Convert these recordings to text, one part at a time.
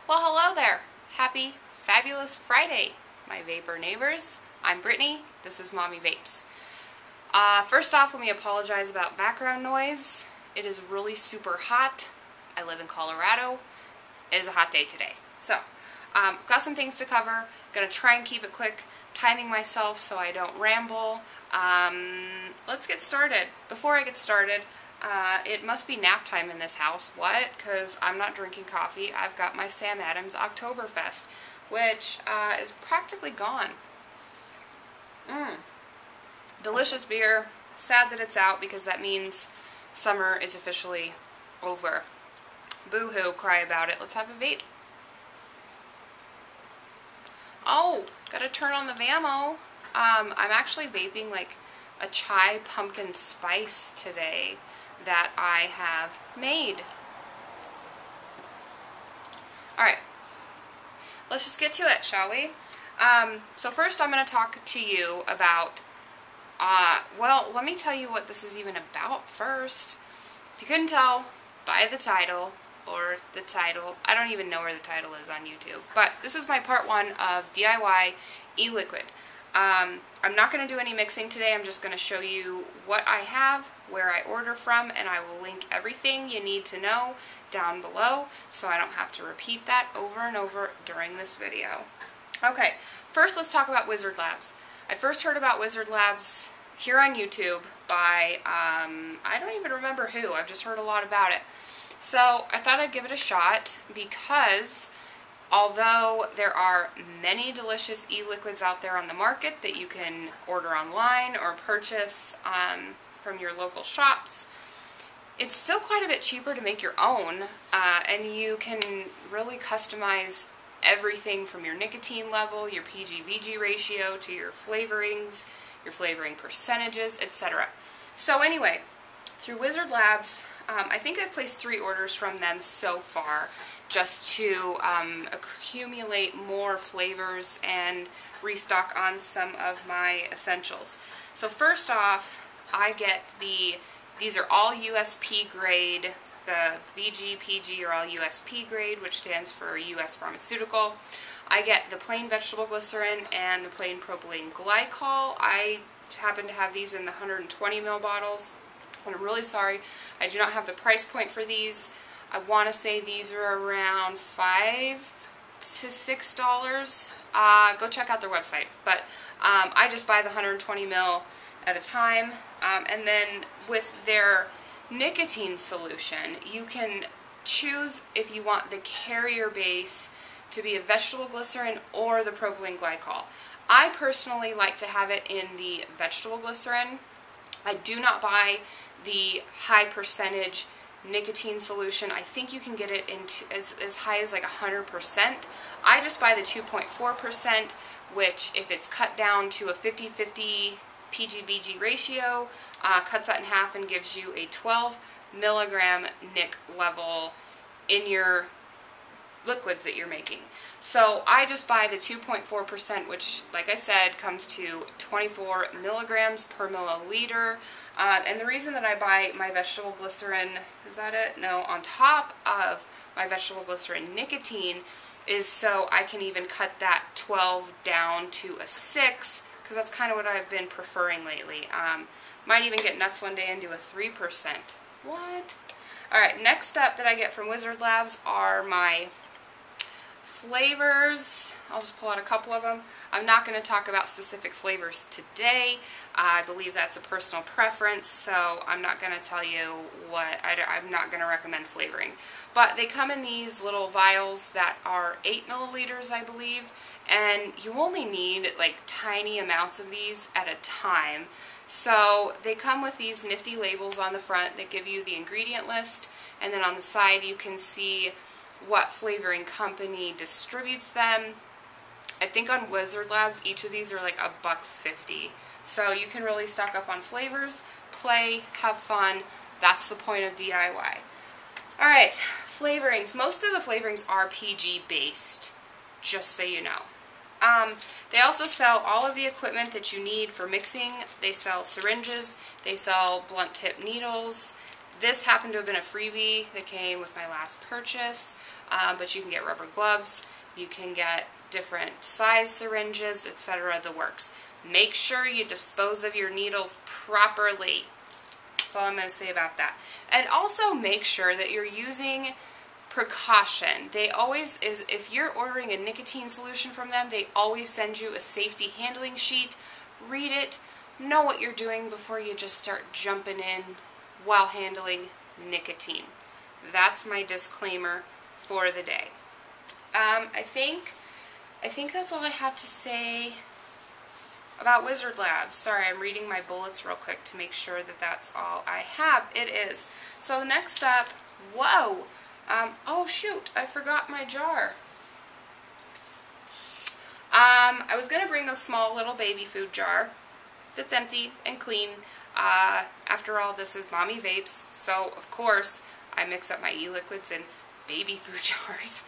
Well, hello there. Happy, fabulous Friday, my vapor neighbors. I'm Brittany. This is Mommy Vapes. First off, let me apologize about background noise. It is really super hot. I live in Colorado. It is a hot day today. So, I've got some things to cover. Gonna try and keep it quick, timing myself so I don't ramble. Let's get started. Before I get started, it must be nap time in this house. What? Because I'm not drinking coffee. I've got my Sam Adams Oktoberfest, which is practically gone. Delicious beer. Sad that it's out because that means summer is officially over. Boo-hoo, cry about it. Let's have a vape. Oh, gotta turn on the Vamo. I'm actually vaping like a chai pumpkin spice today that I have made. Alright, let's just get to it, shall we? So first I'm going to talk to you about, well, let me tell you what this is even about first. If you couldn't tell by the title, I don't even know where the title is on YouTube, but this is my part one of DIY e-liquid. I'm not going to do any mixing today. I'm just going to show you what I have, where I order from, and I will link everything you need to know down below so I don't have to repeat that over and over during this video. Okay, first let's talk about Wizard Labs. I first heard about Wizard Labs here on YouTube by, I don't even remember who. I've just heard a lot about it. So I thought I'd give it a shot because although there are many delicious e-liquids out there on the market that you can order online or purchase from your local shops, it's still quite a bit cheaper to make your own, and you can really customize everything from your nicotine level, your PG-VG ratio, to your flavorings, your flavoring percentages, etc. So anyway, through Wizard Labs, I think I've placed 3 orders from them so far, just to accumulate more flavors and restock on some of my essentials. So first off, I get these are all USP grade. The VG, PG are all USP grade, which stands for US Pharmaceutical. I get the plain vegetable glycerin and the plain propylene glycol. I happen to have these in the 120 ml bottles. And I'm really sorry, I do not have the price point for these. I want to say these are around $5 to $6. Go check out their website. But I just buy the 120 ml at a time. And then with their nicotine solution, you can choose if you want the carrier base to be a vegetable glycerin or the propylene glycol. I personally like to have it in the vegetable glycerin. I do not buy the high percentage nicotine solution. I think you can get it into as high as like 100%. I just buy the 2.4%, which if it's cut down to a 50-50 PG-VG ratio, cuts that in half and gives you a 12 milligram nic level in your liquids that you're making. So I just buy the 2.4%, which, like I said, comes to 24 milligrams per milliliter. And the reason that I buy my vegetable glycerin, is that it? No, on top of my vegetable glycerin nicotine is so I can even cut that 12 down to a 6, because that's kind of what I've been preferring lately. Might even get nuts one day and do a 3%. What? Alright, next up that I get from Wizard Labs are my flavors. I'll just pull out a couple of them. I'm not going to talk about specific flavors today. I believe that's a personal preference, so I'm not going to tell you what, I'm not going to recommend flavoring. But they come in these little vials that are 8 milliliters, I believe, and you only need like tiny amounts of these at a time. So they come with these nifty labels on the front that give you the ingredient list, and then on the side you can see what flavoring company distributes them. I think on Wizard Labs each of these are like $1.50. So you can really stock up on flavors, play, have fun. That's the point of DIY. Alright, flavorings. Most of the flavorings are PG based, just so you know. They also sell all of the equipment that you need for mixing. They sell syringes, they sell blunt tip needles, This happened to have been a freebie that came with my last purchase, but you can get rubber gloves, you can get different size syringes, etc. the works. Make sure you dispose of your needles properly. That's all I'm going to say about that. And also make sure that you're using precaution. They always, if you're ordering a nicotine solution from them, they always send you a safety handling sheet. Read it, know what you're doing before you just start jumping in while handling nicotine. That's my disclaimer for the day. I think that's all I have to say about Wizard Labs. Sorry, I'm reading my bullets real quick to make sure that that's all I have. It is. So next up, whoa, oh shoot, I forgot my jar. I was going to bring a small little baby food jar that's empty and clean. After all, this is Mommy Vapes, so of course I mix up my e-liquids in baby food jars.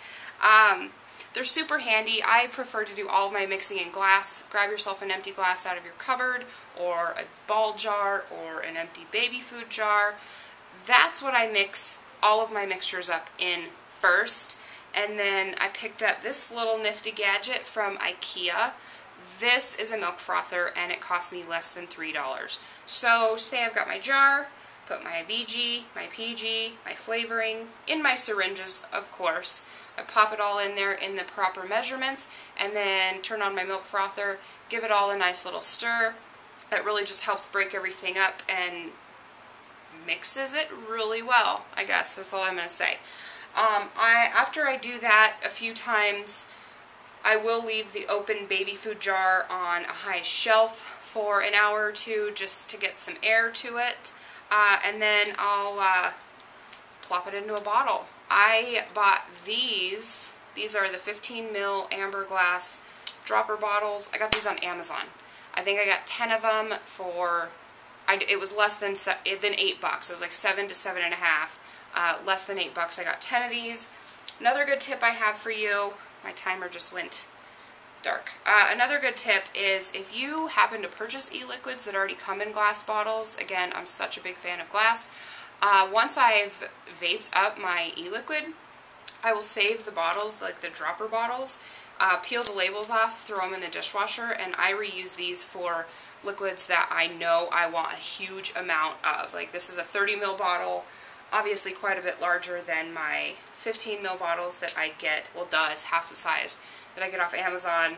They're super handy. I prefer to do all of my mixing in glass. Grab yourself an empty glass out of your cupboard, or a ball jar, or an empty baby food jar. That's what I mix all of my mixtures up in first. And then I picked up this little nifty gadget from IKEA. This is a milk frother, and it cost me less than $3. So say I've got my jar, put my VG, my PG, my flavoring, in my syringes, of course. I pop it all in there in the proper measurements, and then turn on my milk frother, give it all a nice little stir. It really just helps break everything up and mixes it really well, I guess. That's all I'm going to say. After I do that a few times, I will leave the open baby food jar on a high shelf for an hour or two just to get some air to it. And then I'll plop it into a bottle. I bought these. These are the 15 ml amber glass dropper bottles. I got these on Amazon. I think I got 10 of them for, it was less than $8. It was like $7 to $7.50. Less than $8. I got 10 of these. Another good tip I have for you, my timer just went dark. Another good tip is if you happen to purchase e-liquids that already come in glass bottles, again, I'm such a big fan of glass, once I've vaped up my e-liquid, I will save the bottles, like the dropper bottles, peel the labels off, throw them in the dishwasher, and I reuse these for liquids that I know I want a huge amount of. Like this is a 30 ml bottle, obviously quite a bit larger than my 15 ml bottles that I get, well duh, it's half the size, that I get off Amazon.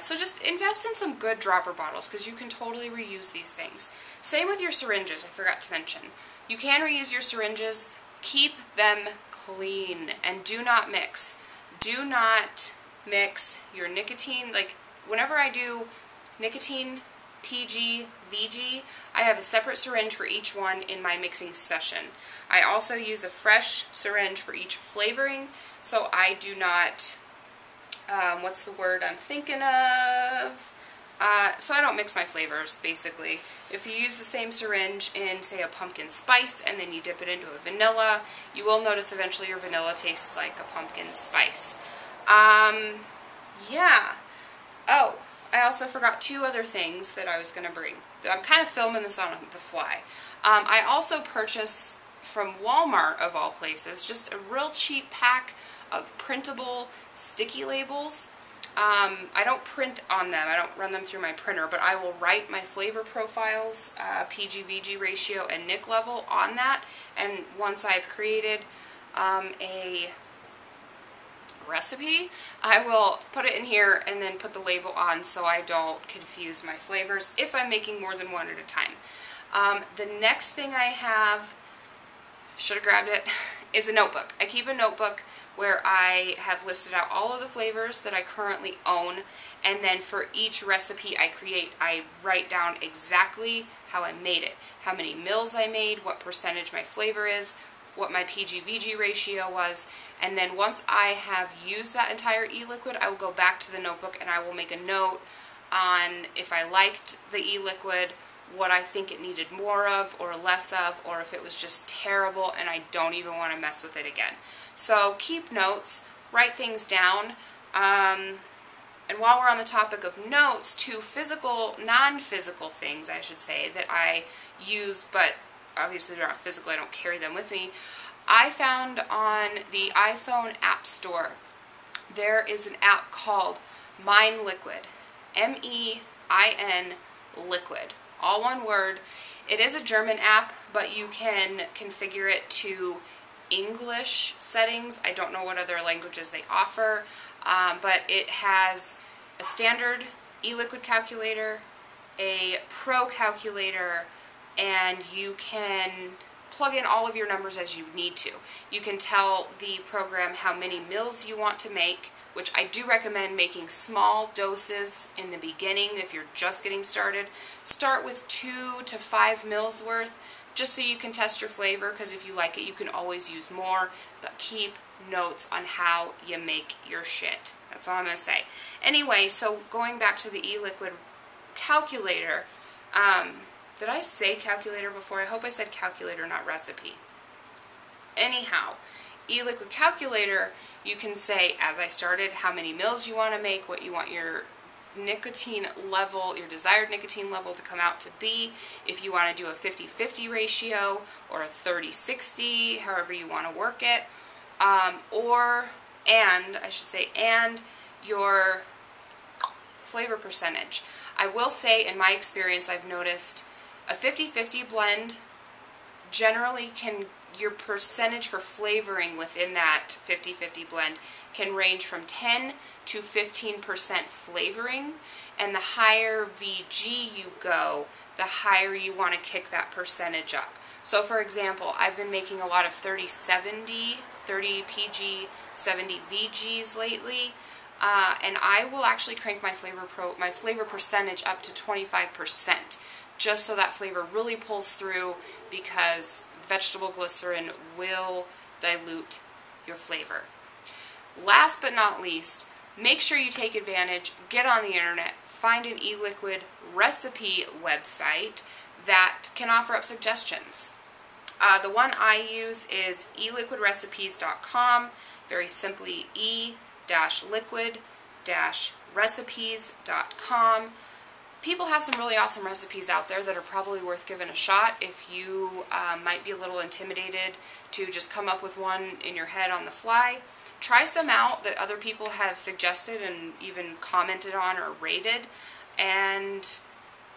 So just invest in some good dropper bottles because you can totally reuse these things. Same with your syringes, I forgot to mention. You can reuse your syringes, keep them clean, and do not mix. Do not mix your nicotine, like whenever I do nicotine, PG, VG, I have a separate syringe for each one in my mixing session. I also use a fresh syringe for each flavoring, so I do not, what's the word I'm thinking of? So I don't mix my flavors, basically. If you use the same syringe in, say, a pumpkin spice, and then you dip it into a vanilla, you will notice eventually your vanilla tastes like a pumpkin spice. Yeah. Oh, I also forgot two other things that I was going to bring. I'm kind of filming this on the fly. I also purchased from Walmart, of all places, just a real cheap pack of printable sticky labels. I don't print on them, I don't run them through my printer, but I will write my flavor profiles, PG-VG ratio, and nic level on that, and once I've created a recipe, I will put it in here and then put the label on so I don't confuse my flavors if I'm making more than one at a time. The next thing I have, should have grabbed it, is a notebook. I keep a notebook where I have listed out all of the flavors that I currently own, and then for each recipe I write down exactly how I made it, how many mils I made, what percentage my flavor is, what my PG-VG ratio was, and then once I have used that entire e-liquid, I will go back to the notebook and I will make a note on if I liked the e-liquid, what I think it needed more of or less of, or if it was just terrible and I don't even want to mess with it again. So keep notes, write things down, and while we're on the topic of notes, two physical, non-physical things, I should say, that I use but obviously they're not physical, I don't carry them with me. I found on the iPhone App Store, there is an app called Mine Liquid. M-E-I-N Liquid. All one word. It is a German app, but you can configure it to English settings. I don't know what other languages they offer, but it has a standard e-liquid calculator, a pro calculator, and you can plug in all of your numbers as you need to. You can tell the program how many mils you want to make, which I do recommend making small doses in the beginning if you're just getting started. Start with 2 to 5 mils worth, just so you can test your flavor, because if you like it, you can always use more, but keep notes on how you make your shit. That's all I'm going to say. Anyway, so going back to the e-liquid calculator, did I say calculator before? I hope I said calculator, not recipe. Anyhow, e-liquid calculator, you can say, as I started, how many mils you want to make, what you want your nicotine level, your desired nicotine level to come out to be, if you want to do a 50-50 ratio or a 30-60, however you want to work it, and your flavor percentage. I will say, in my experience, I've noticed a 50-50 blend generally your percentage for flavoring within that 50-50 blend can range from 10 to 15% flavoring, and the higher VG you go, the higher you want to kick that percentage up. So for example, I've been making a lot of 30-70, 30 PG, 70 VGs lately, and I will actually crank my flavor percentage up to 25%, just so that flavor really pulls through, because vegetable glycerin will dilute your flavor. Last but not least, make sure you take advantage, get on the internet, find an e-liquid recipe website that can offer up suggestions. The one I use is eliquidrecipes.com, very simply e-liquid-recipes.com. People have some really awesome recipes out there that are probably worth giving a shot if you might be a little intimidated to just come up with one in your head on the fly. Try some out that other people have suggested and even commented on or rated, and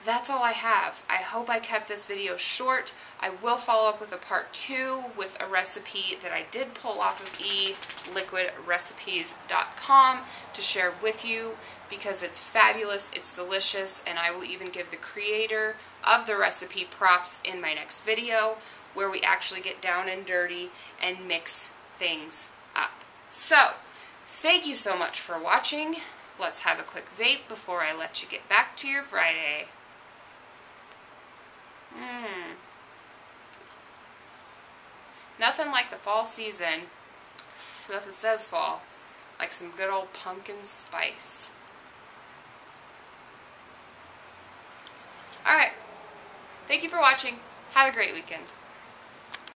that's all I have. I hope I kept this video short. I will follow up with a part 2 with a recipe that I did pull off of eliquidrecipes.com to share with you, because it's fabulous, it's delicious, and I will even give the creator of the recipe props in my next video, where we actually get down and dirty and mix things up. So, thank you so much for watching. Let's have a quick vape before I let you get back to your Friday. Nothing like the fall season, nothing says fall, like some good old pumpkin spice. Alright, thank you for watching. Have a great weekend.